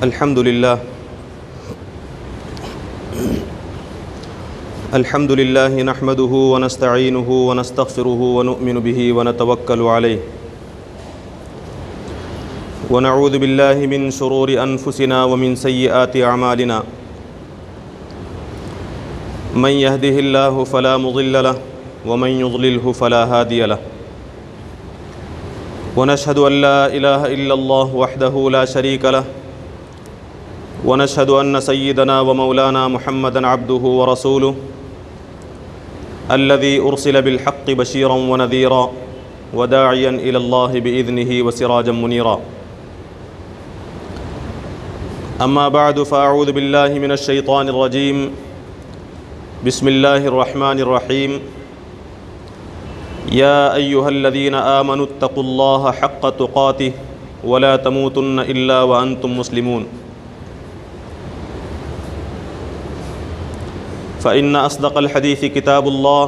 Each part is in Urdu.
الحمد لله نحمده ونستعينه ونستغفره ونؤمن به ونتوكل عليه ونعوذ بالله من شرور أنفسنا ومن سيئات أعمالنا من يهده الله فلا مضل له ومن يضلله فلا هادي له ونشهد أن لا إله إلا الله وحده لا شريك له ونشهد أن سيدنا ومولانا محمدًا عبده ورسوله الذي أرسل بالحق بشيرا ونذيرا وداعيا إلى الله بإذنه وسراجا منيرا أما بعد فأعوذ بالله من الشيطان الرجيم بسم الله الرحمن الرحيم يا أيها الذين آمنوا اتقوا الله حق تقاته ولا تموتن إلا وأنتم مسلمون فإن أصدق الحديث كتاب الله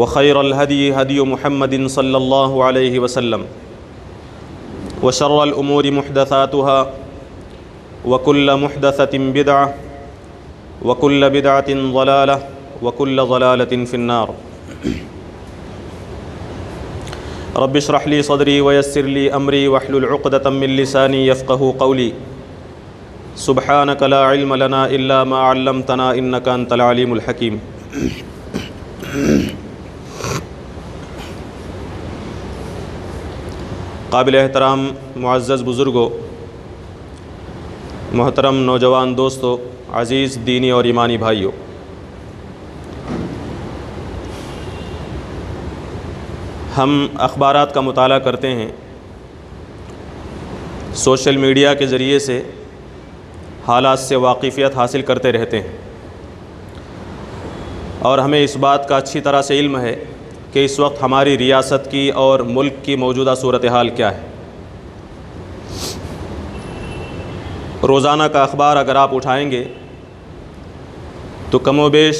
وخير الهدي هدي محمد صلى الله عليه وسلم وشر الأمور محدثاتها وكل محدثة بدعة وكل بدعة ضلالة وكل ضلالة في النار رب اشرح لي صدري ويسر لي أمري واحلل عقدة من لساني يفقهوا قولي سبحانك لا علم لنا إلا ما علمتنا إنك أنت العليم الحكيم قابل احترام معزز بزرگوں، محترم نوجوان دوستوں، عزیز دینی اور ایمانی بھائیوں، ہم اخبارات کا مطالعہ کرتے ہیں، سوشل میڈیا کے ذریعے سے حالات سے واقفیت حاصل کرتے رہتے ہیں، اور ہمیں اس بات کا اچھی طرح سے علم ہے کہ اس وقت ہماری ریاست کی اور ملک کی موجودہ صورتحال کیا ہے۔ روزانہ کا اخبار اگر آپ اٹھائیں گے تو کم و بیش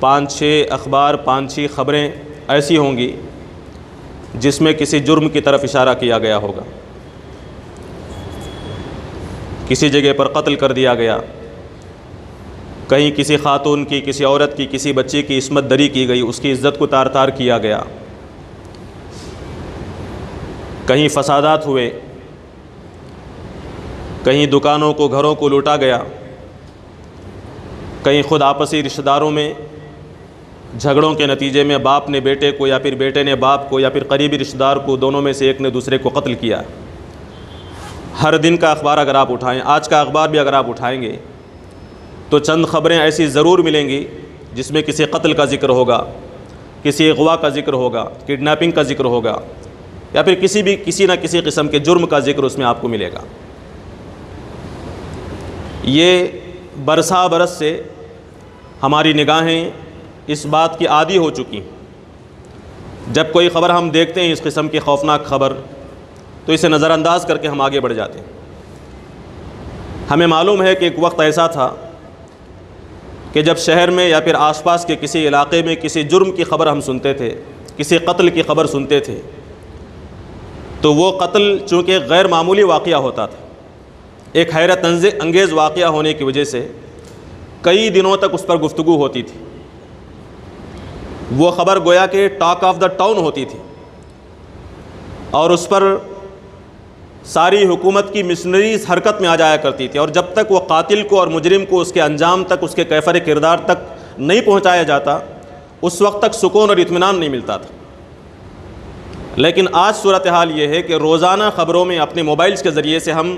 5-6 اخبار، 5-6 خبریں ایسی ہوں گی جس میں کسی جرم کی طرف اشارہ کیا گیا ہوگا، کسی جگہ پر قتل کر دیا گیا، کہیں کسی خاتون کی، کسی عورت کی، کسی بچی کی عصمت دری کی گئی، اس کی عزت کو تار تار کیا گیا، کہیں فسادات ہوئے، کہیں دکانوں کو، گھروں کو لوٹا گیا، کہیں خود آپسی رشتہ داروں میں جھگڑوں کے نتیجے میں باپ نے بیٹے کو، یا پھر بیٹے نے باپ کو، یا پھر قریبی رشتہ دار کو، دونوں میں سے ایک نے دوسرے کو قتل کیا۔ ہر دن کا اخبار اگر آپ اٹھائیں، آج کا اخبار بھی اگر آپ اٹھائیں گے تو چند خبریں ایسی ضرور ملیں گی جس میں کسی قتل کا ذکر ہوگا، کسی اغوا کا ذکر ہوگا، کڈنیپنگ کا ذکر ہوگا، یا پھر کسی نہ کسی قسم کے جرم کا ذکر اس میں آپ کو ملے گا۔ یہ برسا برس سے ہماری نگاہیں اس بات کی عادی ہو چکی ہیں، جب کوئی خبر ہم دیکھتے ہیں اس قسم کی خوفناک خبر تو اسے نظر انداز کر کے ہم آگے بڑھ جاتے ہیں۔ ہمیں معلوم ہے کہ ایک وقت ایسا تھا کہ جب شہر میں یا پھر آس پاس کے کسی علاقے میں کسی جرم کی خبر ہم سنتے تھے، کسی قتل کی خبر سنتے تھے، تو وہ قتل چونکہ غیر معمولی واقعہ ہوتا تھا، ایک حیرت انگیز واقعہ ہونے کی وجہ سے کئی دنوں تک اس پر گفتگو ہوتی تھی، وہ خبر گویا کہ ٹاک آف دا ٹاؤن ہوتی تھی، اور اس پر ساری حکومت کی مشنریز حرکت میں آ جایا کرتی تھی، اور جب تک وہ قاتل کو اور مجرم کو اس کے انجام تک، اس کے کیفر کردار تک نہیں پہنچایا جاتا، اس وقت تک سکون اور اطمینان نہیں ملتا تھا۔ لیکن آج صورتحال یہ ہے کہ روزانہ خبروں میں اپنے موبائلز کے ذریعے سے ہم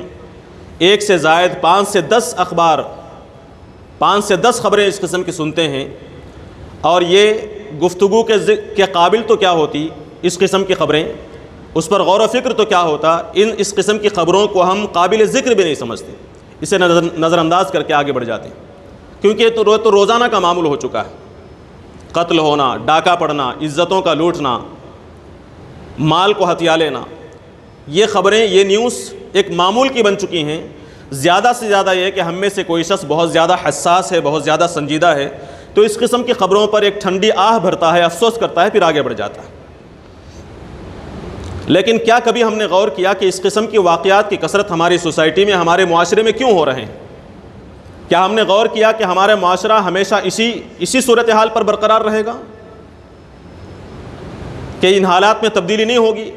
1 سے زائد 5 سے 10 اخبار، 5 سے 10 خبریں اس قسم کی سنتے ہیں، اور یہ گفتگو کے قابل تو کیا ہوتی اس قسم کی خبریں، اس پر غور و فکر تو کیا ہوتا، اس قسم کی خبروں کو ہم قابل ذکر بھی نہیں سمجھتے، اسے نظر انداز کر کے آگے بڑھ جاتے ہیں، کیونکہ تو روزانہ کا معمول ہو چکا ہے۔ قتل ہونا، ڈاکہ پڑنا، عزتوں کا لوٹنا، مال کو ہتھیا لینا، یہ خبریں، یہ نیوز ایک معمول کی بن چکی ہیں۔ زیادہ سے زیادہ یہ کہ ہم میں سے کوئی شخص بہت زیادہ حساس ہے، بہت زیادہ سنجیدہ ہے، تو اس قسم کی خبروں پر ایک ٹھنڈی آہ بھرتا ہے، افسوس کرتا ہے، پھر آگے بڑھ جاتا ہے۔ لیکن کیا کبھی ہم نے غور کیا کہ اس قسم کی واقعات کی کثرت ہماری سوسائٹی میں، ہمارے معاشرے میں کیوں ہو رہے ہیں؟ کیا ہم نے غور کیا کہ ہمارا معاشرہ ہمیشہ اسی صورتحال پر برقرار رہے گا، کہ ان حالات میں تبدیلی نہیں ہوگی؟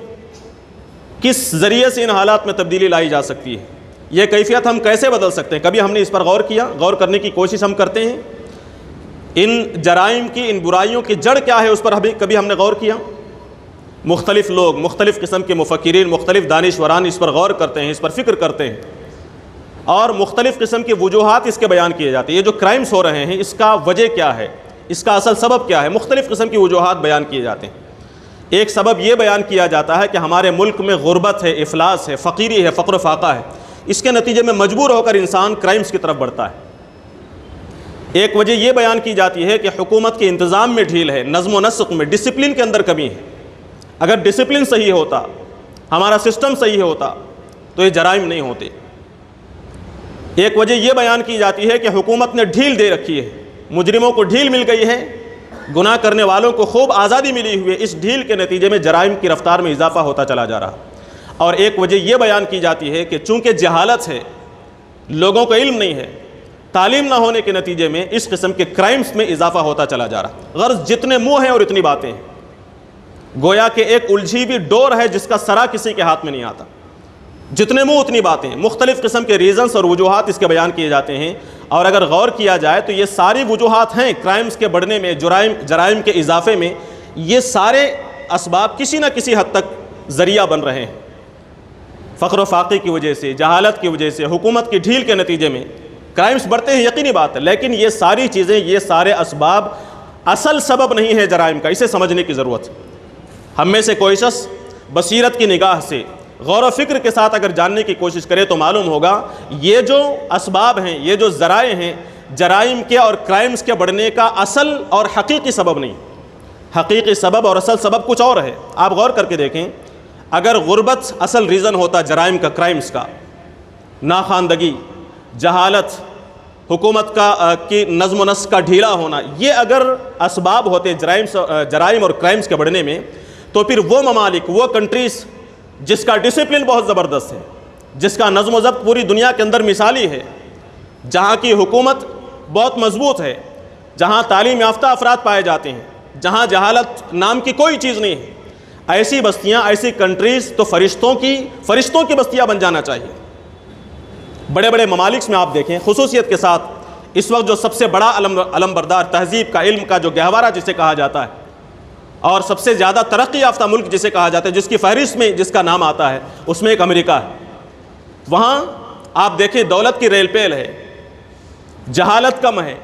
کس ذریعے سے ان حالات میں تبدیلی لائی جا سکتی ہے؟ یہ کیفیت ہم کیسے بدل سکتے ہیں؟ کبھی ہم نے اس پر غور کیا؟ غور کرنے کی کوشش ہم کرتے ہیں؟ ان جرائم کی، ان برائیوں کی جڑ کیا ہے اس پر کبھی ہم نے غور کیا؟ مختلف لوگ، مختلف قسم کے مفکرین، مختلف دانشوران اس پر غور کرتے ہیں، اس پر فکر کرتے ہیں، اور مختلف قسم کی وجوہات اس کے بیان کیے جاتے ہیں۔ یہ جو کرائمز ہو رہے ہیں اس کا وجہ کیا ہے، اس کا اصل سبب کیا ہے؟ مختلف قسم کی وجوہات بیان کیے جاتے ہیں۔ ایک سبب یہ بیان کیا جاتا ہے کہ ہمارے ملک میں غربت ہے، افلاس ہے، فقیری ہے، فقر و فاقہ ہے، اس کے نتیجے میں مجبور ہو کر انسان کرائمز کی طرف بڑھتا ہے۔ ایک وجہ یہ بیان کی جاتی ہے کہ حکومت کے انتظام میں ڈھیل ہے، نظم و نسق میں، ڈسپلن کے اندر کمی ہے۔ اگر ڈسپلن صحیح ہوتا، ہمارا سسٹم صحیح ہوتا تو یہ جرائم نہیں ہوتے۔ ایک وجہ یہ بیان کی جاتی ہے کہ حکومت نے ڈھیل دے رکھی ہے، مجرموں کو ڈھیل مل گئی ہے، گناہ کرنے والوں کو خوب آزادی ملی ہوئی ہے، اس ڈھیل کے نتیجے میں جرائم کی رفتار میں اضافہ ہوتا چلا جا رہا۔ اور ایک وجہ یہ بیان کی جاتی ہے کہ چونکہ جہالت ہے، لوگوں کو علم نہیں ہے، تعلیم نہ ہونے کے نتیجے میں اس قسم کے کرائمز میں اضافہ ہوتا چلا جا رہا۔ غرض جتنے منہ ہیں اور اتنی باتیں ہیں، گویا کہ ایک الجھی ہوئی ڈور ہے جس کا سرا کسی کے ہاتھ میں نہیں آتا۔ جتنے منہ اتنی باتیں ہیں، مختلف قسم کے ریزنز اور وجوہات اس کے بیان کیے جاتے ہیں، اور اگر غور کیا جائے تو یہ ساری وجوہات ہیں کرائمز کے بڑھنے میں، جرائم کے اضافے میں۔ یہ سارے اسباب کسی نہ کسی حد تک ذریعہ بن رہے ہیں۔ فقر و فاقے کی وجہ سے، جہالت کی وجہ سے، حکومت کی ڈھیل کے نتیجے میں کرائمز بڑھتے ہیں، یقینی بات ہے، لیکن یہ ساری چیزیں، یہ سارے اسباب اصل سبب نہیں ہے جرائم کا۔ اسے سمجھنے کی ضرورت ہے۔ ہم میں سے کوئی شخص بصیرت کی نگاہ سے، غور و فکر کے ساتھ اگر جاننے کی کوشش کرے تو معلوم ہوگا یہ جو اسباب ہیں، یہ جو ذرائع ہیں جرائم کے اور کرائمز کے بڑھنے کا، اصل اور حقیقی سبب نہیں۔ حقیقی سبب اور اصل سبب کچھ اور ہے۔ آپ غور کر کے دیکھیں، اگر غربت اصل ریزن ہوتا جرائم کا، کرائمز کا، ناخواندگی، جہالت، حکومت کی نظم و نسق کا ڈھیلا ہونا، یہ اگر اسباب ہوتے جرائم اور کرائمز کے بڑھنے میں، تو پھر وہ ممالک، وہ کنٹریز جس کا ڈسپلن بہت زبردست ہے، جس کا نظم و ضبط پوری دنیا کے اندر مثالی ہے، جہاں کی حکومت بہت مضبوط ہے، جہاں تعلیم یافتہ افراد پائے جاتے ہیں، جہاں جہالت نام کی کوئی چیز نہیں ہے، ایسی بستیاں، ایسی کنٹریز تو فرشتوں کی بستیاں بن جانا چاہیے۔ بڑے بڑے ممالک میں آپ دیکھیں، خصوصیت کے ساتھ اس وقت جو سب سے بڑا علم بردار تہذیب کا، علم کا جو گہوارہ جسے کہا جاتا ہے، اور سب سے زیادہ ترقی یافتہ ملک جسے کہا جاتا ہے، جس کی فہرست میں جس کا نام آتا ہے، اس میں ایک امریکہ ہے۔ وہاں آپ دیکھیں دولت کی ریل پیل ہے، جہالت کم ہے،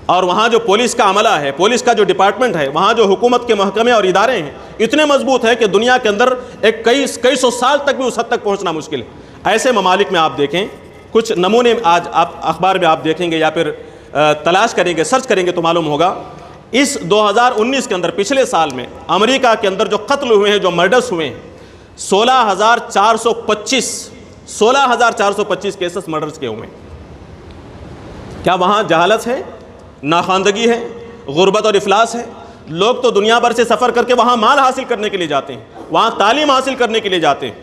اور وہاں جو پولیس کا عملہ ہے، پولیس کا جو ڈپارٹمنٹ ہے، وہاں جو حکومت کے محکمے اور ادارے ہیں، اتنے مضبوط ہیں کہ دنیا کے اندر ایک کئی سو سال تک بھی اس حد تک پہنچنا مشکل ہے۔ ایسے ممالک میں آپ دیکھیں، کچھ نمونے آج آپ اخبار میں آپ دیکھیں گے یا پھر تلاش کریں گے، سرچ کریں گے تو معلوم ہوگا۔ اس 2019 کے اندر، پچھلے سال میں امریکہ کے اندر جو قتل ہوئے ہیں، جو مرڈرز ہوئے ہیں، 16,425 کیسز مرڈرز کے ہوئے ہیں۔ کیا وہاں جہالت ہے، ناخواندگی ہے، غربت اور افلاس ہے؟ لوگ تو دنیا بھر سے سفر کر کے وہاں مال حاصل کرنے کے لیے جاتے ہیں، وہاں تعلیم حاصل کرنے کے لیے جاتے ہیں،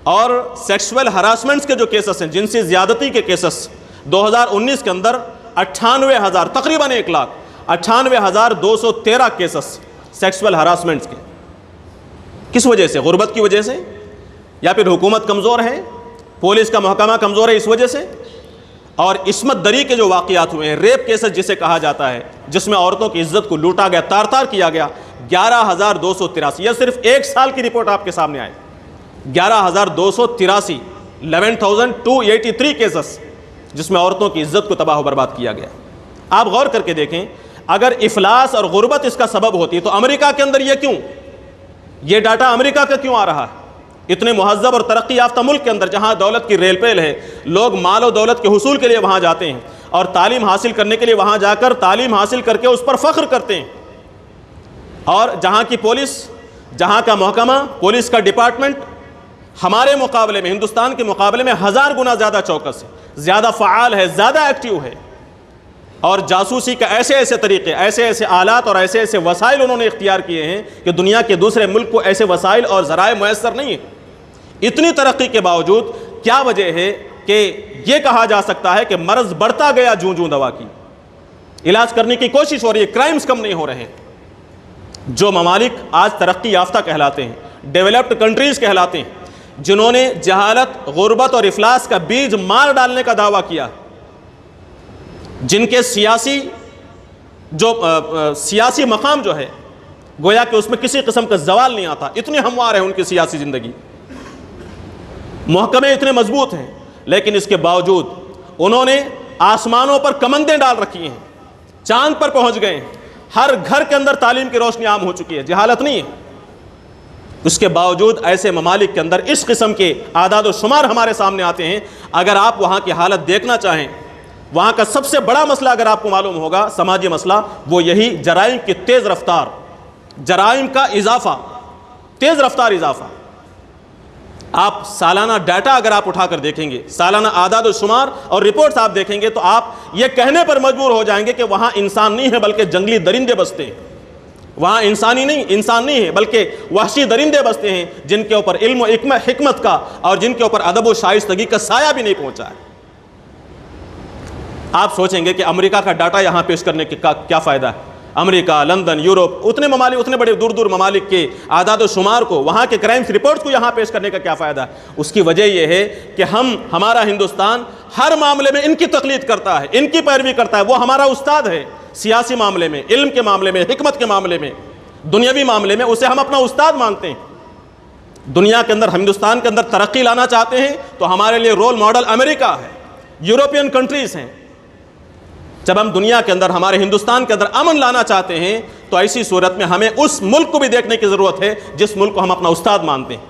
اور سیکسول ہراسمنٹس کے جو کیسز ہیں، جنسی زیادتی کے کیسز 2019 کے اندر 98,000، تقریباً 1,98,213 کیسز سیکسول ہراسمنٹس کے۔ کس وجہ سے؟ غربت کی وجہ سے، یا پھر حکومت کمزور ہے، پولیس کا محکمہ کمزور ہے اس وجہ سے؟ اور عصمت دری کے جو واقعات ہوئے ہیں، ریپ کیسز جسے کہا جاتا ہے، جس میں عورتوں کی عزت کو لوٹا گیا، تار تار کیا گیا، 11,283۔ یہ صرف ایک سال کی رپورٹ آپ کے سامنے آئے، 11,283، 11,283 کیسز جس میں عورتوں کی عزت کو تباہ و برباد کیا گیا۔ آپ غور کر کے دیکھیں، اگر افلاس اور غربت اس کا سبب ہوتی تو امریکہ کے اندر یہ ڈاٹا امریکہ کا کیوں آ رہا ہے؟ اتنے مہذب اور ترقی یافتہ ملک کے اندر، جہاں دولت کی ریل پیل ہے، لوگ مال و دولت کے حصول کے لیے وہاں جاتے ہیں، اور تعلیم حاصل کرنے کے لیے وہاں جا کر تعلیم حاصل کر کے اس پر فخر کرتے ہیں، اور جہاں کی پولیس، جہاں کا محکمہ، پولیس کا ڈپارٹمنٹ ہمارے مقابلے میں، ہندوستان کے مقابلے میں 1000 گنا زیادہ چوکس ہے، زیادہ فعال ہے، زیادہ ایکٹیو ہے، اور جاسوسی کا ایسے ایسے طریقے، ایسے ایسے آلات اور ایسے ایسے وسائل انہوں نے اختیار کیے ہیں کہ دنیا کے دوسرے ملک کو ایسے وسائل اور ذرائع میسر نہیں ہیں۔ اتنی ترقی کے باوجود کیا وجہ ہے کہ یہ کہا جا سکتا ہے کہ مرض بڑھتا گیا جوں جوں دوا کی علاج کرنے کی کوشش ہو رہی ہے، کرائمز کم نہیں ہو رہے ہیں۔ جو ممالک آج ترقی یافتہ کہلاتے ہیں، ڈیولپڈ کنٹریز کہلاتے ہیں، جنہوں نے جہالت، غربت اور افلاس کا بیج مار ڈالنے کا دعویٰ کیا، جن کے سیاسی مقام جو ہے گویا کہ اس میں کسی قسم کا زوال نہیں آتا، اتنے ہموار ہیں ان کی سیاسی زندگی، محکمے اتنے مضبوط ہیں، لیکن اس کے باوجود انہوں نے آسمانوں پر کمندیں ڈال رکھی ہیں، چاند پر پہنچ گئے ہیں، ہر گھر کے اندر تعلیم کی روشنی عام ہو چکی ہے، جہالت نہیں ہے۔ اس کے باوجود ایسے ممالک کے اندر اس قسم کے اعداد و شمار ہمارے سامنے آتے ہیں۔ اگر آپ وہاں کی حالت دیکھنا چاہیں، وہاں کا سب سے بڑا مسئلہ اگر آپ کو معلوم ہوگا، سماجی مسئلہ، وہ یہی جرائم کی تیز رفتار، جرائم کا اضافہ، تیز رفتار اضافہ۔ آپ سالانہ ڈیٹا اگر آپ اٹھا کر دیکھیں گے، سالانہ اعداد و شمار اور رپورٹس آپ دیکھیں گے، تو آپ یہ کہنے پر مجبور ہو جائیں گے کہ وہاں انسان نہیں ہے بلکہ جنگلی درندے بستے ہیں۔ وہاں انسان نہیں ہے بلکہ وحشی درندے بستے ہیں، جن کے اوپر علم و حکمت کا اور جن کے اوپر ادب و شائستگی کا سایہ بھی نہیں پہنچا ہے۔ آپ سوچیں گے کہ امریکہ کا ڈاٹا یہاں پیش کرنے کا کیا فائدہ ہے؟ امریکہ، لندن، یورپ، اتنے ممالک، اتنے بڑے دور دور ممالک کے اعداد و شمار کو، وہاں کے کرائمز رپورٹس کو یہاں پیش کرنے کا کیا فائدہ ہے؟ اس کی وجہ یہ ہے کہ ہمارا ہندوستان ہر معاملے میں ان کی تقلید کرتا ہے، ان کی پیروی کرتا ہے۔ وہ ہمارا استاد ہے سیاسی معاملے میں، علم کے معاملے میں، حکمت کے معاملے میں، دنیاوی معاملے میں اسے ہم اپنا استاد مانتے ہیں۔ دنیا کے اندر، ہندوستان کے اندر ترقی لانا چاہتے ہیں تو ہمارے لیے رول ماڈل امریکہ ہے، یورپین کنٹریز ہیں۔ جب ہم دنیا کے اندر، ہمارے ہندوستان کے اندر امن لانا چاہتے ہیں تو ایسی صورت میں ہمیں اس ملک کو بھی دیکھنے کی ضرورت ہے جس ملک کو ہم اپنا استاد مانتے ہیں۔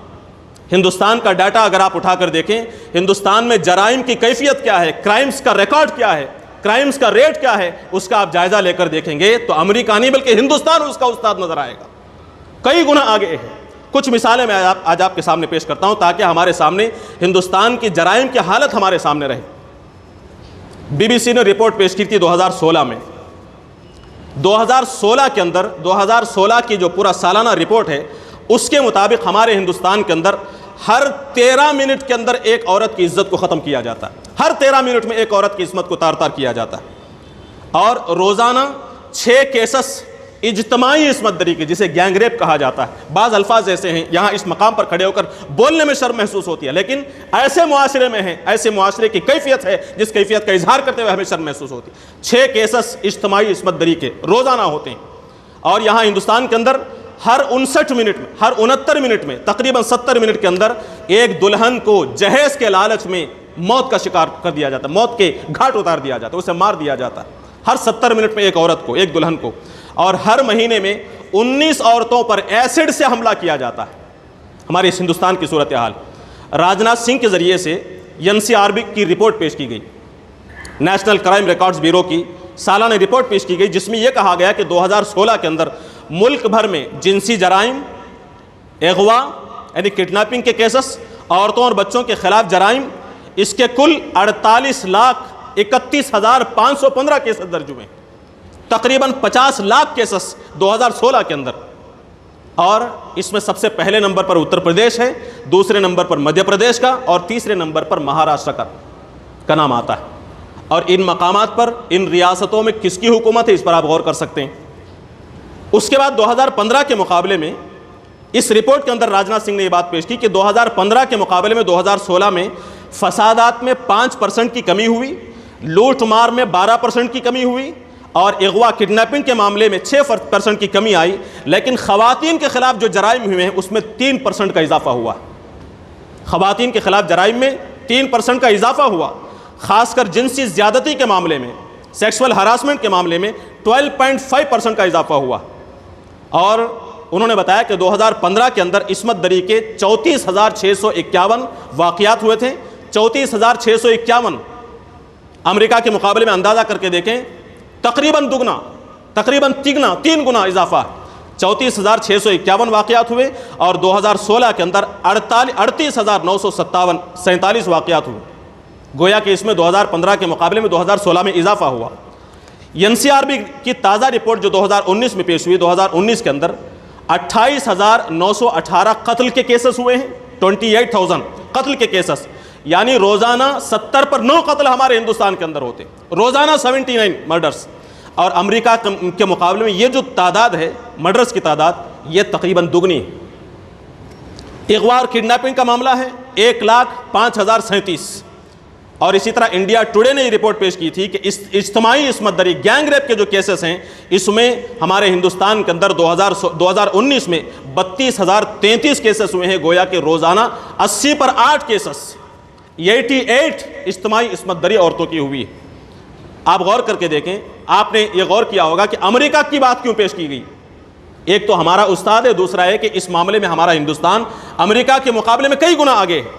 ہندوستان کا ڈیٹا اگر آپ اٹھا کر دیکھیں، ہندوستان میں جرائم کی کیفیت کیا ہے، کرائمز کا ریکارڈ کیا ہے، کرائمز کا ریٹ کیا ہے، اس کا آپ جائزہ لے کر دیکھیں گے تو امریکہ نہیں بلکہ ہندوستان اس کا استاد نظر آئے گا، کئی گنا آگے ہے۔ کچھ مثالیں میں آج آپ کے سامنے پیش کرتا ہوں تاکہ ہمارے سامنے ہندوستان کی جرائم کی حالت ہمارے سامنے رہے۔ بی بی سی نے رپورٹ پیش کی تھی 2016 میں۔ 2016 کے اندر، 2016 کی جو پورا سالانہ رپورٹ ہے، اس کے مطابق ہمارے ہندوستان کے اندر ہر 13 منٹ کے اندر ایک عورت کی عزت کو ختم کیا جاتا ہے، ہر 13 منٹ میں ایک عورت کی عصمت کو تار تار کیا جاتا ہے، اور روزانہ 6 کیسز اجتماعی عصمت دری کے، جسے گینگ ریپ کہا جاتا ہے۔ بعض الفاظ ایسے ہیں یہاں اس مقام پر کھڑے ہو کر بولنے میں شرم محسوس ہوتی ہے، لیکن ایسے معاشرے میں ہیں، ایسے معاشرے کی کیفیت ہے جس کیفیت کا اظہار کرتے ہوئے ہمیں شرم محسوس ہوتی ہے۔ 6 کیسز اجتماعی عصمت دری کے روزانہ ہوتے ہیں، اور یہاں ہندوستان کے اندر ہر 59 منٹ میں، ہر 69 منٹ میں، تقریباً 70 منٹ کے اندر ایک دلہن کو جہیز کے لالچ میں موت کا شکار کر دیا جاتا ہے، موت کے گھاٹ اتار دیا جاتا ہے، اسے مار دیا جاتا ہے ہر 70 منٹ میں ایک عورت کو، ایک دلہن کو۔ اور ہر مہینے میں 19 عورتوں پر ایسڈ سے حملہ کیا جاتا ہے۔ ہمارے اس ہندوستان کی صورتحال راجناتھ سنگھ کے ذریعے سے NCRB کی رپورٹ پیش کی گئی، نیشنل کرائم ریکارڈز بیورو کی سالانہ رپورٹ پیش کی گئی، جس میں یہ کہا گیا کہ 2016 کے اندر ملک بھر میں جنسی جرائم، اغوا یعنی کڈنیپنگ کے کیسز، عورتوں اور بچوں کے خلاف جرائم، اس کے کل 48,31,515 کیسز درج ہوئے، تقریباً 50 لاکھ کیسز 2016 کے اندر۔ اور اس میں سب سے پہلے نمبر پر اتر پردیش ہے، دوسرے نمبر پر مدھیہ پردیش کا، اور تیسرے نمبر پر مہاراشٹر کا نام آتا ہے۔ اور ان مقامات پر، ان ریاستوں میں کس کی حکومت ہے، اس پر آپ غور کر سکتے ہیں۔ اس کے بعد 2015 کے مقابلے میں، اس رپورٹ کے اندر راجناتھ سنگھ نے یہ بات پیش کی کہ 2015 کے مقابلے میں 2016 میں فسادات میں 5% کی کمی ہوئی، لوٹ مار میں 12% کی کمی ہوئی، اور اغوا کڈنیپنگ کے معاملے میں 6% کی کمی آئی، لیکن خواتین کے خلاف جو جرائم ہوئے ہیں اس میں 3% کا اضافہ ہوا۔ خواتین کے خلاف جرائم میں 3% کا اضافہ ہوا، خاص کر جنسی زیادتی کے معاملے میں، سیکسول ہراسمنٹ کے معاملے میں 12.5% کا اضافہ ہوا۔ اور انہوں نے بتایا کہ 2015 کے اندر عصمت دری کے 34,651 واقعات ہوئے تھے۔ 34,651 امریکہ کے مقابلے میں اندازہ کر کے دیکھیں، تقریباً دگنا، تقریباً تین گنا اضافہ۔ 34,651 واقعات ہوئے، اور 2016 کے اندر 38,947 واقعات ہوئے، گویا کہ اس میں 2015 کے مقابلے میں 2016 میں اضافہ ہوا۔ NCRB کی تازہ رپورٹ جو 2019 میں پیش ہوئی، 2019 کے اندر 28,918 قتل کے کیسز ہوئے ہیں، 28,000 قتل کے کیسز، یعنی روزانہ 70 پر 9 قتل ہمارے ہندوستان کے اندر ہوتے، روزانہ 79 مرڈرز. اور امریکہ کے مقابلے میں یہ جو تعداد ہے مرڈرز کی تعداد، یہ تقریباً دگنی. اغوا اور کڈنیپنگ کا معاملہ ہے 1,05,037. اور اسی طرح انڈیا ٹوڈے نے یہ رپورٹ پیش کی تھی کہ اجتماعی عصمت دری، گینگ ریپ کے جو کیسز ہیں، اس میں ہمارے ہندوستان کے اندر 2019 میں 32,033 کیسز ہوئے ہیں، گویا کہ روزانہ 80 پر 8 کیسز، 88 اجتماعی عصمت دری عورتوں کی ہوئی. آپ غور کر کے دیکھیں، آپ نے یہ غور کیا ہوگا کہ امریکہ کی بات کیوں پیش کی گئی. ایک تو ہمارا استاد ہے، دوسرا ہے کہ اس معاملے میں ہمارا ہندوستان امریکہ کے مقابلے میں کئی گنا آگے ہے.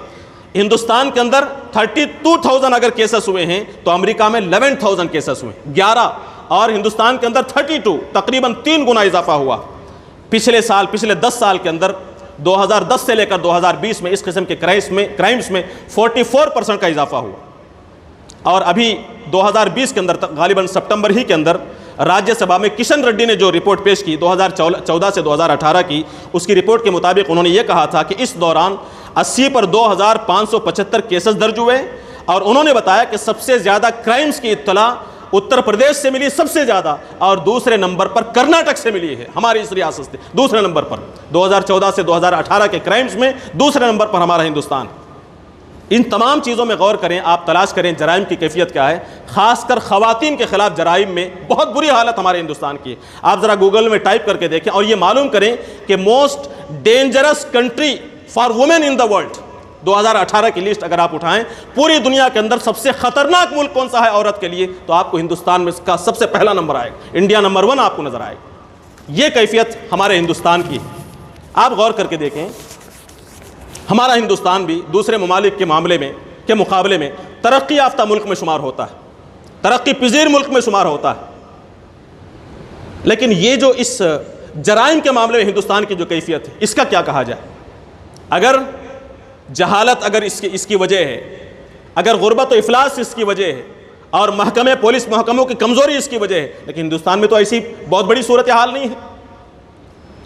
ہندوستان کے اندر 32,000 اگر کیسز ہوئے ہیں تو امریکہ میں 11,000 کیسز ہوئے، 11، اور ہندوستان کے اندر 32، تقریباً 3 گنا اضافہ ہوا. پچھلے 10 سال کے اندر 2010 سے لے کر 2020 میں اس قسم کے کرائمز میں 44% کا اضافہ ہوا. اور ابھی 2020 کے اندر غالباً سپٹمبر ہی کے اندر راجیہ سبھا میں کشن ریڈی نے جو رپورٹ پیش کی 2014 سے 2018 کی، اس کی رپورٹ کے مطابق انہوں نے یہ کہا تھا کہ اس دوران 80 پر 2,575 کیسز درج ہوئے، اور انہوں نے بتایا کہ سب سے زیادہ کرائمز کی اطلاع اتر پردیش سے ملی سب سے زیادہ، اور دوسرے نمبر پر کرناٹک سے ملی ہے، ہماری اس ریاست سے دوسرے نمبر پر. 2014 سے 2018 کے کرائمز میں دوسرے نمبر پر ہمارا ہندوستان. ان تمام چیزوں میں غور کریں، آپ تلاش کریں جرائم کی کیفیت کیا ہے. خاص کر خواتین کے خلاف جرائم میں بہت بری حالت ہمارے ہندوستان کی ہے. آپ ذرا گوگل میں ٹائپ کر کے دیکھیں اور یہ معلوم کریں کہ most dangerous country for women in the world 2018 کی لسٹ اگر آپ اٹھائیں، پوری دنیا کے اندر سب سے خطرناک ملک کون سا ہے عورت کے لیے، تو آپ کو ہندوستان میں اس کا سب سے پہلا نمبر آئے گا، انڈیا نمبر 1 آپ کو نظر آئے گا. یہ کیفیت ہمارے ہندوستان کی ہے. آپ غور کر کے دیکھیں، ہمارا ہندوستان بھی دوسرے ممالک کے مقابلے میں ترقی یافتہ ملک میں شمار ہوتا ہے، ترقی پذیر ملک میں شمار ہوتا ہے. لیکن یہ جو اس جرائم کے معاملے میں ہندوستان کی جو کیفیت ہے، اس کا کیا کہا جائے. اگر جہالت اگر اس کی وجہ ہے، اگر غربت و افلاس اس کی وجہ ہے، اور پولیس محکموں کی کمزوری اس کی وجہ ہے، لیکن ہندوستان میں تو ایسی بہت بڑی صورتحال نہیں ہے.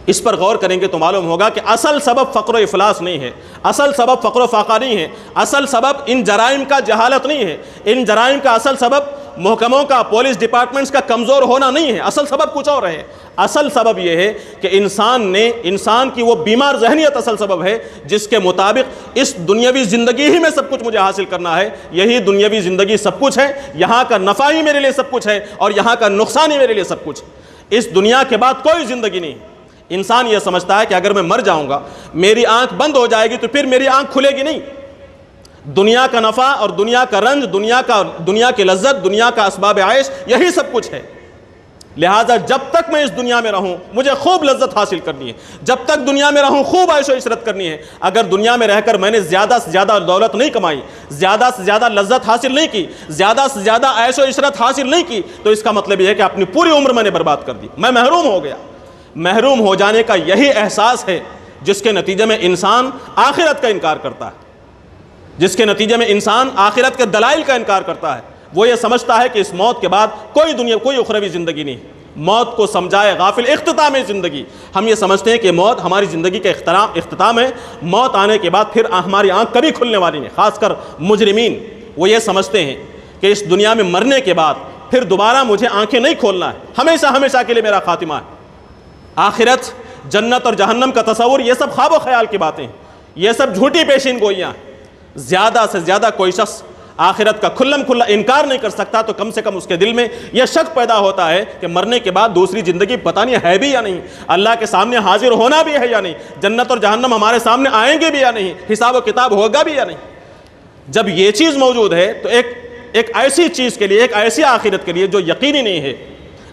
اس پر غور کریں گے تو معلوم ہوگا کہ اصل سبب فقر و افلاس نہیں ہے، اصل سبب فقر و فاقہ نہیں ہے، اصل سبب ان جرائم کا جہالت نہیں ہے، ان جرائم کا اصل سبب محکموں کا، پولیس ڈپارٹمنٹس کا کمزور ہونا نہیں ہے. اصل سبب کچھ اور ہے. اصل سبب یہ ہے کہ انسان کی وہ بیمار ذہنیت اصل سبب ہے، جس کے مطابق اس دنیاوی زندگی ہی میں سب کچھ مجھے حاصل کرنا ہے، یہی دنیاوی زندگی سب کچھ ہے، یہاں کا نفع ہی میرے لیے سب کچھ ہے اور یہاں کا نقصان ہی میرے لیے سب کچھ. اس دنیا کے بعد کوئی زندگی نہیں. انسان یہ سمجھتا ہے کہ اگر میں مر جاؤں گا، میری آنکھ بند ہو جائے گی تو پھر میری آنکھ کھلے گی نہیں. دنیا کا نفع اور دنیا کا رنج، دنیا کی لذت، دنیا کا اسباب عیش، یہی سب کچھ ہے. لہٰذا جب تک میں اس دنیا میں رہوں مجھے خوب لذت حاصل کرنی ہے، جب تک دنیا میں رہوں خوب عیش و عشرت کرنی ہے. اگر دنیا میں رہ کر میں نے زیادہ سے زیادہ دولت نہیں کمائی، زیادہ سے زیادہ لذت حاصل نہیں کی، زیادہ سے زیادہ عیش و عشرت حاصل نہیں کی، تو اس کا مطلب یہ ہے کہ اپنی پوری عمر میں نے برباد کر دی، میں محروم ہو گیا. محروم ہو جانے کا یہی احساس ہے جس کے نتیجے میں انسان آخرت کا انکار کرتا ہے، جس کے نتیجے میں انسان آخرت کے دلائل کا انکار کرتا ہے. وہ یہ سمجھتا ہے کہ اس موت کے بعد کوئی اخروی زندگی نہیں. موت کو سمجھائے غافل اختتام زندگی. ہم یہ سمجھتے ہیں کہ موت ہماری زندگی کا اختتام ہے، موت آنے کے بعد پھر ہماری آنکھ کبھی کھلنے والی نہیں. خاص کر مجرمین وہ یہ سمجھتے ہیں کہ اس دنیا میں مرنے کے بعد پھر دوبارہ مجھے آنکھیں نہیں کھولنا ہے، ہمیشہ کے لیے میرا خاتمہ ہے. آخرت، جنت اور جہنم کا تصور، یہ سب خواب و خیال کی باتیں ہیں، یہ سب جھوٹی پیشین گوئیاں. زیادہ سے زیادہ کوئی شخص آخرت کا کھلا انکار نہیں کر سکتا تو کم سے کم اس کے دل میں یہ شک پیدا ہوتا ہے کہ مرنے کے بعد دوسری زندگی پتہ نہیں ہے بھی یا نہیں، اللہ کے سامنے حاضر ہونا بھی ہے یا نہیں، جنت اور جہنم ہمارے سامنے آئیں گے بھی یا نہیں، حساب و کتاب ہوگا بھی یا نہیں. جب یہ چیز موجود ہے تو ایک ایسی چیز کے لیے، ایک ایسی آخرت کے لیے جو یقینی نہیں ہے،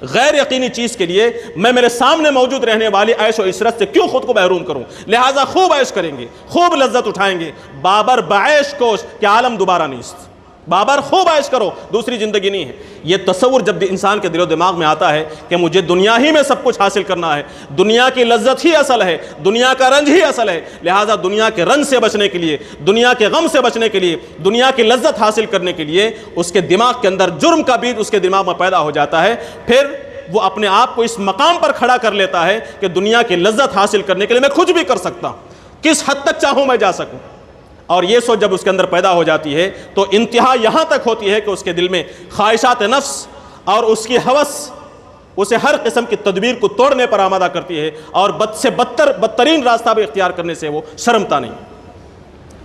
غیر یقینی چیز کے لیے میں میرے سامنے موجود رہنے والی عیش و عشرت سے کیوں خود کو محروم کروں. لہٰذا خوب عیش کریں گے، خوب لذت اٹھائیں گے. بابر بعیش کوش کہ عالم دوبارہ نیست. بابر خوب عیش کرو، دوسری زندگی نہیں ہے۔ یہ تصور جب انسان کے دل و دماغ میں آتا ہے کہ مجھے دنیا ہی میں سب کچھ حاصل کرنا ہے، دنیا کی لذت ہی اصل ہے، دنیا کا رنج ہی اصل ہے، لہٰذا دنیا کے رنج سے بچنے کے لیے، دنیا کے غم سے بچنے کے لیے، دنیا کی لذت حاصل کرنے کے لیے اس کے دماغ کے اندر جرم کا بیج اس کے دماغ میں پیدا ہو جاتا ہے۔ پھر وہ اپنے آپ کو اس مقام پر کھڑا کر لیتا ہے کہ دنیا کی لذت حاصل کرنے کے لیے میں کچھ بھی کر سکتا ہوں، کس حد تک چاہوں میں جا سکوں۔ اور یہ سوچ جب اس کے اندر پیدا ہو جاتی ہے تو انتہا یہاں تک ہوتی ہے کہ اس کے دل میں خواہشات نفس اور اس کی ہوس اسے ہر قسم کی تدبیر کو توڑنے پر آمادہ کرتی ہے، اور بد سے بدترین راستہ بھی اختیار کرنے سے وہ شرمتا نہیں۔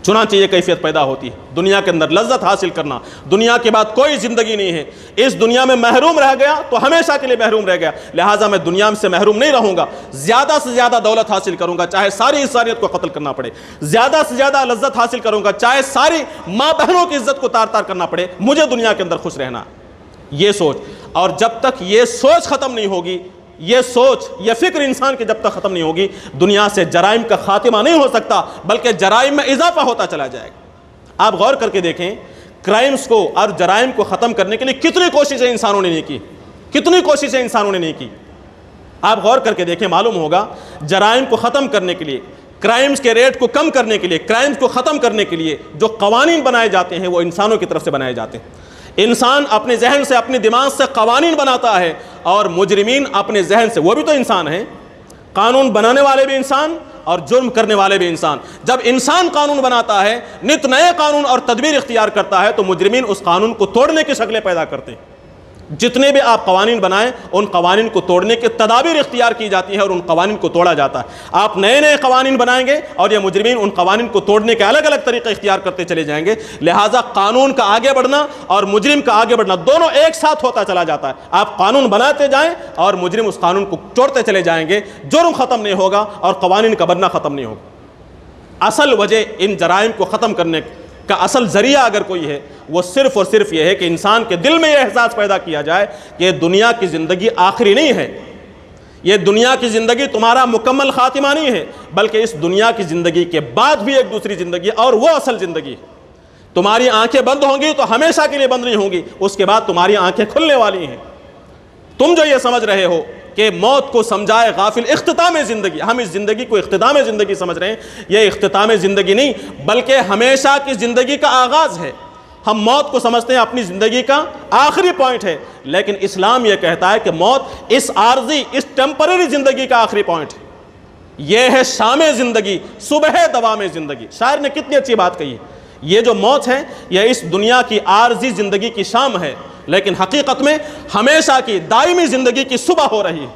چنانچہ یہ کیفیت پیدا ہوتی ہے، دنیا کے اندر لذت حاصل کرنا، دنیا کے بعد کوئی زندگی نہیں ہے، اس دنیا میں محروم رہ گیا تو ہمیشہ کے لیے محروم رہ گیا، لہٰذا میں دنیا سے محروم نہیں رہوں گا، زیادہ سے زیادہ دولت حاصل کروں گا چاہے ساری انسانیت کو قتل کرنا پڑے، زیادہ سے زیادہ لذت حاصل کروں گا چاہے ساری ماں بہنوں کی عزت کو تار تار کرنا پڑے، مجھے دنیا کے اندر خوش رہنا۔ یہ سوچ، اور جب تک یہ سوچ ختم نہیں ہوگی، یہ سوچ یہ فکر انسان کی جب تک ختم نہیں ہوگی، دنیا سے جرائم کا خاتمہ نہیں ہو سکتا، بلکہ جرائم میں اضافہ ہوتا چلا جائے گا۔ آپ غور کر کے دیکھیں، کرائمز کو اور جرائم کو ختم کرنے کے لیے کتنی کوششیں انسانوں نے نہیں کی، کتنی کوششیں انسانوں نے نہیں کی۔ آپ غور کر کے دیکھیں، معلوم ہوگا جرائم کو ختم کرنے کے لیے، کرائمز کے ریٹ کو کم کرنے کے لیے، کرائمز کو ختم کرنے کے لیے جو قوانین بنائے جاتے ہیں وہ انسانوں کی طرف سے بنائے جاتے ہیں۔ انسان اپنے ذہن سے، اپنے دماغ سے قوانین بناتا ہے، اور مجرمین اپنے ذہن سے، وہ بھی تو انسان ہیں، قانون بنانے والے بھی انسان اور جرم کرنے والے بھی انسان۔ جب انسان قانون بناتا ہے، نت نئے قانون اور تدبیر اختیار کرتا ہے، تو مجرمین اس قانون کو توڑنے کی شکلیں پیدا کرتے ہیں۔ جتنے بھی آپ قوانین بنائیں، ان قوانین کو توڑنے کی تدابیر اختیار کی جاتی ہیں اور ان قوانین کو توڑا جاتا ہے۔ آپ نئے نئے قوانین بنائیں گے اور یہ مجرمین ان قوانین کو توڑنے کے الگ الگ طریقے اختیار کرتے چلے جائیں گے، لہٰذا قانون کا آگے بڑھنا اور مجرم کا آگے بڑھنا دونوں ایک ساتھ ہوتا چلا جاتا ہے۔ آپ قانون بناتے جائیں اور مجرم اس قانون کو توڑتے چلے جائیں گے، جرم ختم نہیں ہوگا اور قوانین کا بننا ختم نہیں ہوگا۔ اصل وجہ ان جرائم کو ختم کرنے کا اصل ذریعہ اگر کوئی ہے، وہ صرف اور صرف یہ ہے کہ انسان کے دل میں یہ احساس پیدا کیا جائے کہ دنیا کی زندگی آخری نہیں ہے، یہ دنیا کی زندگی تمہارا مکمل خاتمہ نہیں ہے، بلکہ اس دنیا کی زندگی کے بعد بھی ایک دوسری زندگی اور وہ اصل زندگی ہے۔ تمہاری آنکھیں بند ہوں گی تو ہمیشہ کے لیے بند نہیں ہوں گی، اس کے بعد تمہاری آنکھیں کھلنے والی ہیں۔ تم جو یہ سمجھ رہے ہو کہ موت کو سمجھائے غافل اختتام زندگی، ہم اس زندگی کو اختتام زندگی سمجھ رہے ہیں، یہ اختتام زندگی نہیں بلکہ ہمیشہ کی زندگی کا آغاز ہے۔ ہم موت کو سمجھتے ہیں اپنی زندگی کا آخری پوائنٹ ہے، لیکن اسلام یہ کہتا ہے کہ موت اس عارضی، اس ٹیمپرری زندگی کا آخری پوائنٹ ہے۔ یہ ہے شام زندگی، صبح دوام زندگی۔ شاعر نے کتنی اچھی بات کہی ہے، یہ جو موت ہے یہ اس دنیا کی عارضی زندگی کی شام ہے، لیکن حقیقت میں ہمیشہ کی دائمی زندگی کی صبح ہو رہی ہے۔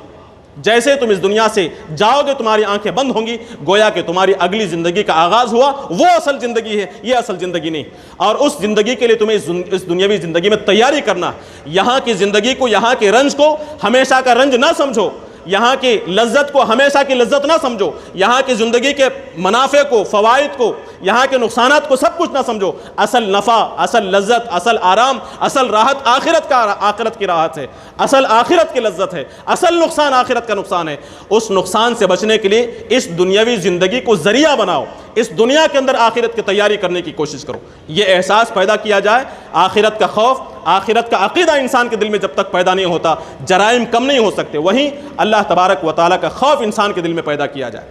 جیسے تم اس دنیا سے جاؤ گے تمہاری آنکھیں بند ہوں گی، گویا کہ تمہاری اگلی زندگی کا آغاز ہوا، وہ اصل زندگی ہے، یہ اصل زندگی نہیں۔ اور اس زندگی کے لیے تمہیں اس دنیاوی زندگی میں تیاری کرنا، یہاں کی زندگی کو، یہاں کے رنج کو ہمیشہ کا رنج نہ سمجھو، یہاں کی لذت کو ہمیشہ کی لذت نہ سمجھو، یہاں کی زندگی کے منافع کو، فوائد کو، یہاں کے نقصانات کو سب کچھ نہ سمجھو۔ اصل نفع، اصل لذت، اصل آرام، اصل راحت آخرت کی راحت ہے، اصل آخرت کی لذت ہے، اصل نقصان آخرت کا نقصان ہے۔ اس نقصان سے بچنے کے لیے اس دنیاوی زندگی کو ذریعہ بناؤ، اس دنیا کے اندر آخرت کی تیاری کرنے کی کوشش کرو۔ یہ احساس پیدا کیا جائے، آخرت کا خوف، آخرت کا عقیدہ انسان کے دل میں جب تک پیدا نہیں ہوتا، جرائم کم نہیں ہو سکتے۔ وہیں اللہ تبارک و تعالیٰ کا خوف انسان کے دل میں پیدا کیا جائے،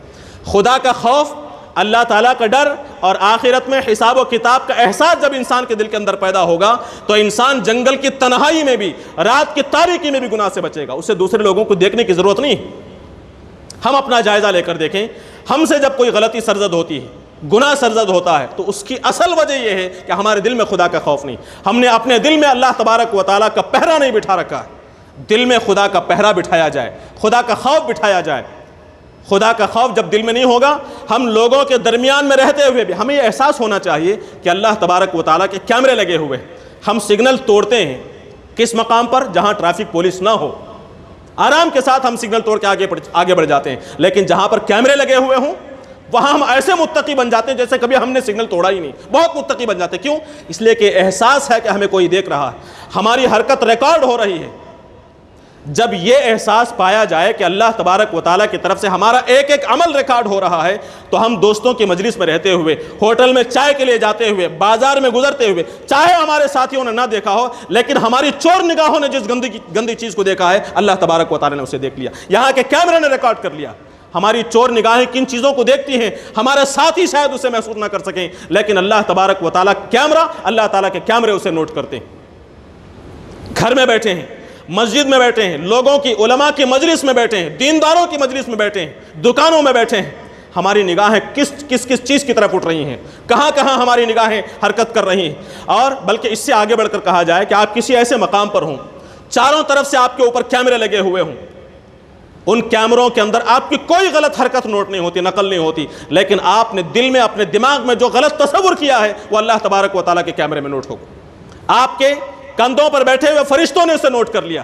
خدا کا خوف، اللہ تعالیٰ کا ڈر اور آخرت میں حساب و کتاب کا احساس جب انسان کے دل کے اندر پیدا ہوگا تو انسان جنگل کی تنہائی میں بھی، رات کی تاریکی میں بھی گناہ سے بچے گا، اسے دوسرے لوگوں کو دیکھنے کی ضرورت نہیں۔ ہم اپنا جائزہ لے کر دیکھیں، ہم سے جب کوئی غلطی سرزد ہوتی ہے، گناہ سرزد ہوتا ہے، تو اس کی اصل وجہ یہ ہے کہ ہمارے دل میں خدا کا خوف نہیں، ہم نے اپنے دل میں اللہ تبارک و تعالیٰ کا پہرا نہیں بٹھا رکھا ہے۔ دل میں خدا کا پہرا بٹھایا جائے، خدا کا خوف بٹھایا جائے۔ خدا کا خوف جب دل میں نہیں ہوگا، ہم لوگوں کے درمیان میں رہتے ہوئے بھی ہمیں یہ احساس ہونا چاہیے کہ اللہ تبارک و تعالیٰ کے کیمرے لگے ہوئے، ہم سگنل توڑتے ہیں کس مقام پر؟ جہاں ٹریفک پولیس نہ ہو، آرام کے ساتھ ہم سگنل توڑ کے آگے بڑھ جاتے ہیں، لیکن جہاں پر کیمرے لگے ہوئے ہوں وہاں ہم ایسے متقی بن جاتے ہیں جیسے کبھی ہم نے سگنل توڑا ہی نہیں، بہت متقی بن جاتے ہیں۔ کیوں؟ اس لیے کہ احساس ہے کہ ہمیں کوئی دیکھ رہا ہے، ہماری حرکت ریکارڈ ہو رہی ہے۔ جب یہ احساس پایا جائے کہ اللہ تبارک و تعالیٰ کی طرف سے ہمارا ایک ایک عمل ریکارڈ ہو رہا ہے، تو ہم دوستوں کی مجلس میں رہتے ہوئے، ہوٹل میں چائے کے لیے جاتے ہوئے، بازار میں گزرتے ہوئے، چاہے ہمارے ساتھیوں نے نہ دیکھا ہو، لیکن ہماری چور نگاہوں نے جس گندی چیز کو دیکھا ہے، اللہ تبارک و تعالیٰ نے اسے دیکھ لیا، یہاں کے کیمرے نے ریکارڈ کر لیا۔ ہماری چور نگاہیں کن چیزوں کو دیکھتی ہیں، ہمارے ساتھی شاید اسے محسوس نہ کر سکیں، لیکن اللہ تبارک و تعالیٰ اللہ تعالیٰ کے کیمرے اسے نوٹ کرتے ہیں۔ گھر میں بیٹھے ہیں، مسجد میں بیٹھے ہیں، لوگوں کی، علماء کی مجلس میں بیٹھے ہیں، دینداروں کی مجلس میں بیٹھے ہیں، دکانوں میں بیٹھے ہیں، ہماری نگاہیں کس چیز کی طرف اٹھ رہی ہیں، کہاں ہماری نگاہیں حرکت کر رہی ہیں۔ اور بلکہ اس سے آگے بڑھ کر کہا جائے کہ آپ کسی ایسے مقام پر ہوں، چاروں طرف سے آپ کے اوپر کیمرے لگے ہوئے ہوں، ان کیمروں کے اندر آپ کی کوئی غلط حرکت نوٹ نہیں ہوتی، نقل نہیں ہوتی، لیکن آپ نے دل میں، اپنے دماغ میں جو غلط تصور کیا ہے وہ اللہ تبارک و تعالیٰ کے کیمرے میں نوٹ ہوگا۔ آپ کے کندھوں پر بیٹھے ہوئے فرشتوں نے اسے نوٹ کر لیا۔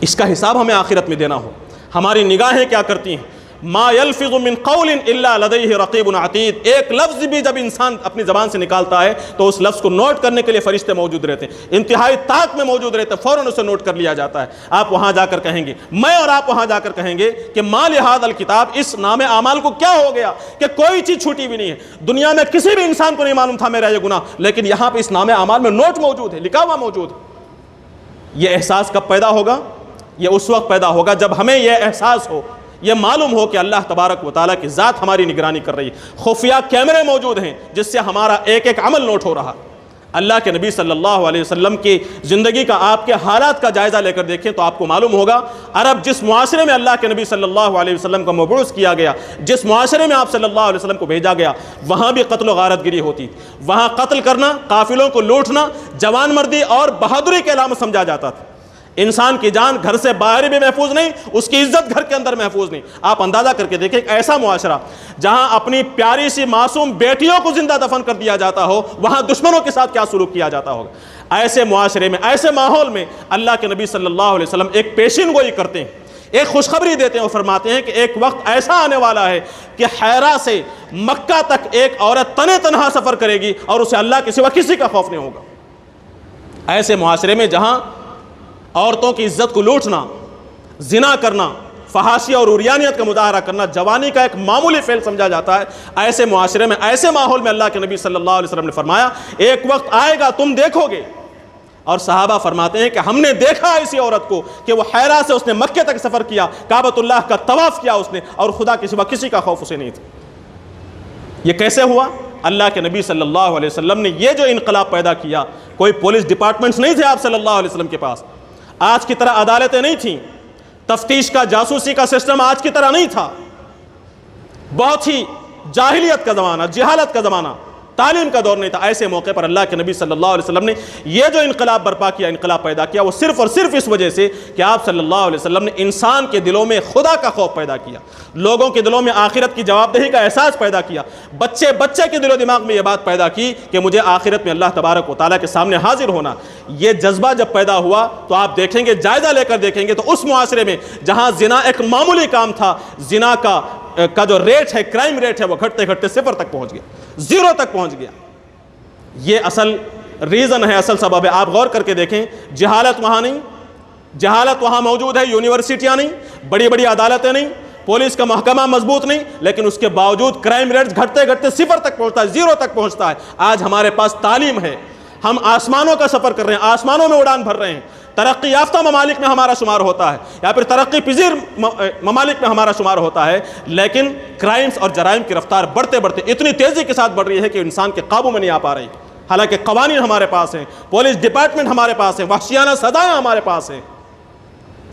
اس کا حساب ہمیں آخرت میں دینا ہو۔ ہماری نگاہیں کیا کرتی ہیں؟ ما یلفظ من قول الا لدیہ رقیب عتید، ایک لفظ بھی جب انسان اپنی زبان سے نکالتا ہے تو اس لفظ کو نوٹ کرنے کے لیے فرشتے موجود رہتے ہیں، انتہائی طاقت میں موجود رہتے ہیں، فوراً اسے نوٹ کر لیا جاتا ہے۔ آپ وہاں جا کر کہیں گے، میں اور آپ وہاں جا کر کہیں گے کہ ما لہذا الکتاب، اس نام اعمال کو کیا ہو گیا کہ کوئی چیز چھوٹی بھی نہیں ہے، دنیا میں کسی بھی انسان کو نہیں معلوم تھا میرا یہ گناہ، لیکن یہاں پہ اس نام اعمال میں نوٹ موجود ہے، لکھا ہوا موجود ہے۔ یہ احساس کب پیدا ہوگا؟ یہ اس وقت پیدا ہوگا جب ہمیں یہ احساس ہو، یہ معلوم ہو کہ اللہ تبارک و تعالیٰ کی ذات ہماری نگرانی کر رہی ہے، خفیہ کیمرے موجود ہیں جس سے ہمارا ایک ایک عمل نوٹ ہو رہا۔ اللہ کے نبی صلی اللہ علیہ وسلم کی زندگی کا، آپ کے حالات کا جائزہ لے کر دیکھیں تو آپ کو معلوم ہوگا، عرب جس معاشرے میں اللہ کے نبی صلی اللہ علیہ وسلم کا مبعوث کیا گیا، جس معاشرے میں آپ صلی اللہ علیہ وسلم کو بھیجا گیا، وہاں بھی قتل و غارت گری ہوتی، وہاں قتل کرنا، قافلوں کو لوٹنا جوان مردی اور بہادری کے علامت سمجھا جاتا تھا۔ انسان کی جان گھر سے باہر بھی محفوظ نہیں، اس کی عزت گھر کے اندر محفوظ نہیں۔ آپ اندازہ کر کے دیکھیں، ایک ایسا معاشرہ جہاں اپنی پیاری سی معصوم بیٹیوں کو زندہ دفن کر دیا جاتا ہو، وہاں دشمنوں کے ساتھ کیا سلوک کیا جاتا ہوگا۔ ایسے معاشرے میں، ایسے ماحول میں اللہ کے نبی صلی اللہ علیہ وسلم ایک پیشین گوئی کرتے ہیں، ایک خوشخبری دیتے ہیں اور فرماتے ہیں کہ ایک وقت ایسا آنے والا ہے کہ حیرہ سے مکہ تک ایک عورت تنہا سفر کرے گی اور اسے اللہ کے سوا کسی کا خوف نہیں ہوگا۔ ایسے معاشرے میں جہاں عورتوں کی عزت کو لوٹنا، زنا کرنا، فحاشی اور عریانیت کا مظاہرہ کرنا جوانی کا ایک معمولی فعل سمجھا جاتا ہے، ایسے معاشرے میں، ایسے ماحول میں اللہ کے نبی صلی اللہ علیہ وسلم نے فرمایا ایک وقت آئے گا تم دیکھو گے، اور صحابہ فرماتے ہیں کہ ہم نے دیکھا ایسی عورت کو کہ وہ حیرہ سے اس نے مکے تک سفر کیا، کعبۃ اللہ کا طواف کیا اس نے، اور خدا کے سوا کسی کا خوف اسے نہیں تھا۔ یہ کیسے ہوا؟ اللہ کے نبی صلی اللہ علیہ وسلم نے یہ جو انقلاب پیدا کیا، کوئی پولیس ڈپارٹمنٹس نہیں تھے آپ صلی اللہ علیہ وسلم کے پاس، آج کی طرح عدالتیں نہیں تھیں، تفتیش کا، جاسوسی کا سسٹم آج کی طرح نہیں تھا، بہت ہی جاہلیت کا زمانہ، جہالت کا زمانہ، تعلیم کا دور نہیں تھا۔ ایسے موقع پر اللہ کے نبی صلی اللہ علیہ وسلم نے یہ جو انقلاب برپا کیا، انقلاب پیدا کیا، وہ صرف اور صرف اس وجہ سے کہ آپ صلی اللہ علیہ وسلم نے انسان کے دلوں میں خدا کا خوف پیدا کیا، لوگوں کے دلوں میں آخرت کی جواب دہی کا احساس پیدا کیا، بچے کے دل و دماغ میں یہ بات پیدا کی کہ مجھے آخرت میں اللہ تبارک و تعالیٰ کے سامنے حاضر ہونا۔ یہ جذبہ جب پیدا ہوا تو آپ دیکھیں گے، جائزہ لے کر دیکھیں گے تو اس معاشرے میں جہاں زنا ایک معمولی کام تھا، زنا کا جو ریٹ ہے، کرائم ریٹ ہے، وہ گھٹتے گھٹتے صفر تک پہنچ گیا، زیرو تک پہنچ گیا۔ یہ اصل ریزن ہے، اصل سبب ہے۔ آپ غور کر کے دیکھیں، جہالت وہاں نہیں، جہالت وہاں موجود ہے، یونیورسٹیاں نہیں، بڑی بڑی عدالتیں نہیں، پولیس کا محکمہ مضبوط نہیں، لیکن اس کے باوجود کرائم ریٹس گھٹتے گھٹتے صفر تک پہنچتا ہے، زیرو تک پہنچتا ہے۔ آج ہمارے پاس تعلیم ہے، ہم آسمانوں کا سفر کر رہے ہیں، آسمانوں میں اڑان بھر رہے ہیں، ترقی یافتہ ممالک میں ہمارا شمار ہوتا ہے یا پھر ترقی پذیر ممالک میں ہمارا شمار ہوتا ہے، لیکن کرائمز اور جرائم کی رفتار بڑھتے بڑھتے اتنی تیزی کے ساتھ بڑھ رہی ہے کہ انسان کے قابو میں نہیں آ پا رہی۔ حالانکہ قوانین ہمارے پاس ہیں، پولیس ڈپارٹمنٹ ہمارے پاس ہیں، وحشیانہ سزائیں ہمارے پاس ہیں۔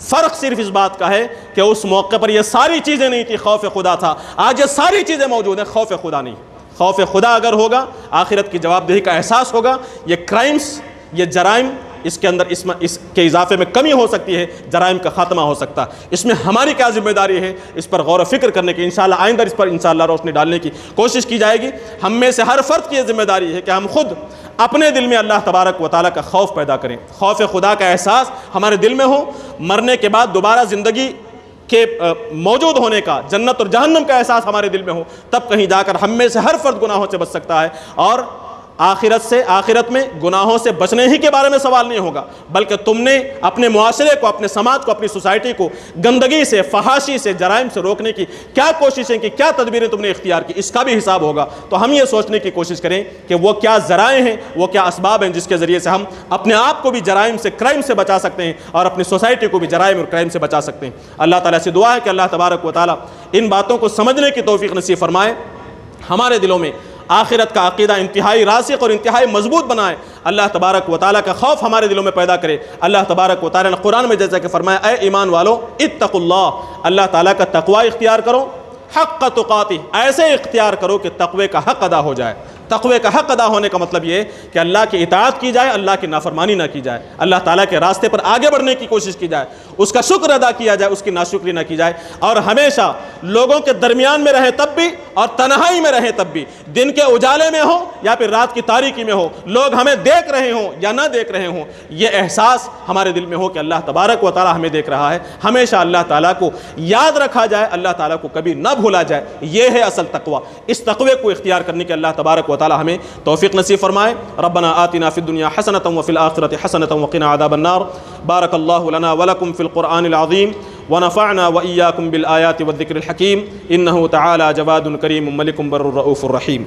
فرق صرف اس بات کا ہے کہ اس موقع پر یہ ساری چیزیں نہیں تھی، خوف خدا تھا۔ آج یہ ساری چیزیں موجود ہیں، خوف خدا نہیں۔ خوف خدا اگر ہوگا، آخرت کی جواب دہی کا احساس ہوگا، یہ کرائمز، یہ جرائم، اس کے اندر اس کے اضافے میں کمی ہو سکتی ہے، جرائم کا خاتمہ ہو سکتا ہے۔ اس میں ہماری کیا ذمہ داری ہے، اس پر غور و فکر کرنے کی، انشاءاللہ آئندہ اس پر انشاءاللہ روشنی ڈالنے کی کوشش کی جائے گی۔ ہم میں سے ہر فرد کی یہ ذمہ داری ہے کہ ہم خود اپنے دل میں اللہ تبارک و تعالیٰ کا خوف پیدا کریں، خوف خدا کا احساس ہمارے دل میں ہو، مرنے کے بعد دوبارہ زندگی کے موجود ہونے کا، جنت اور جہنم کا احساس ہمارے دل میں ہو، تب کہیں جا کر ہم میں سے ہر فرد گناہوں سے بچ سکتا ہے اور آخرت سے، آخرت میں گناہوں سے بچنے ہی کے بارے میں سوال نہیں ہوگا، بلکہ تم نے اپنے معاشرے کو، اپنے سماج کو، اپنی سوسائٹی کو گندگی سے، فحاشی سے، جرائم سے روکنے کی کیا کوششیں کی، کیا تدبیریں تم نے اختیار کی، اس کا بھی حساب ہوگا۔ تو ہم یہ سوچنے کی کوشش کریں کہ وہ کیا ذرائع ہیں، وہ کیا اسباب ہیں جس کے ذریعے سے ہم اپنے آپ کو بھی جرائم سے، کرائم سے بچا سکتے ہیں اور اپنی سوسائٹی کو بھی جرائم اور کرائم سے بچا سکتے ہیں۔ اللہ تعالیٰ سے دعا ہے کہ اللہ تبارک و تعالیٰ ان باتوں کو سمجھنے کی توفیق نصیب فرمائے، ہمارے دلوں میں آخرت کا عقیدہ انتہائی راسخ اور انتہائی مضبوط بنائے، اللہ تبارک و تعالیٰ کا خوف ہمارے دلوں میں پیدا کرے۔ اللہ تبارک و تعالیٰ نے قرآن میں جیسا کہ فرمایا، اے ایمان والو اتقوا اللہ، اللہ تعالیٰ کا تقوی اختیار کرو، حق تقاتہ، ایسے اختیار کرو کہ تقوی کا حق ادا ہو جائے۔ تقوی کا حق ادا ہونے کا مطلب یہ کہ اللہ کی اطاعت کی جائے، اللہ کی نافرمانی نہ کی جائے، اللہ تعالیٰ کے راستے پر آگے بڑھنے کی کوشش کی جائے، اس کا شکر ادا کیا جائے، اس کی ناشکری نہ کی جائے، اور ہمیشہ لوگوں کے درمیان میں رہے تب بھی اور تنہائی میں رہے تب بھی، دن کے اجالے میں ہو یا پھر رات کی تاریکی میں ہو، لوگ ہمیں دیکھ رہے ہوں یا نہ دیکھ رہے ہوں، یہ احساس ہمارے دل میں ہو کہ اللہ تبارک و تعالیٰ ہمیں دیکھ رہا ہے، ہمیشہ اللہ تعالیٰ کو یاد رکھا جائے، اللہ تعالیٰ کو کبھی نہ بھولا جائے۔ یہ ہے اصل تقوی۔ اس تقوی کو اختیار کرنے کے اللہ تبارک و تعالیٰ ہمیں توفیق نصیب فرمائے۔ ربنا آتنا فی الدنیا حسنۃ وفی الآخرۃ حسنۃ وقنا عذاب النار۔ بارک اللہ لنا ولکم فی القرآن العظیم ونفعنا وإياكم بالآيات والذكر الحكيم إنه تعالى جواد كريم ملك بر رؤوف رحيم۔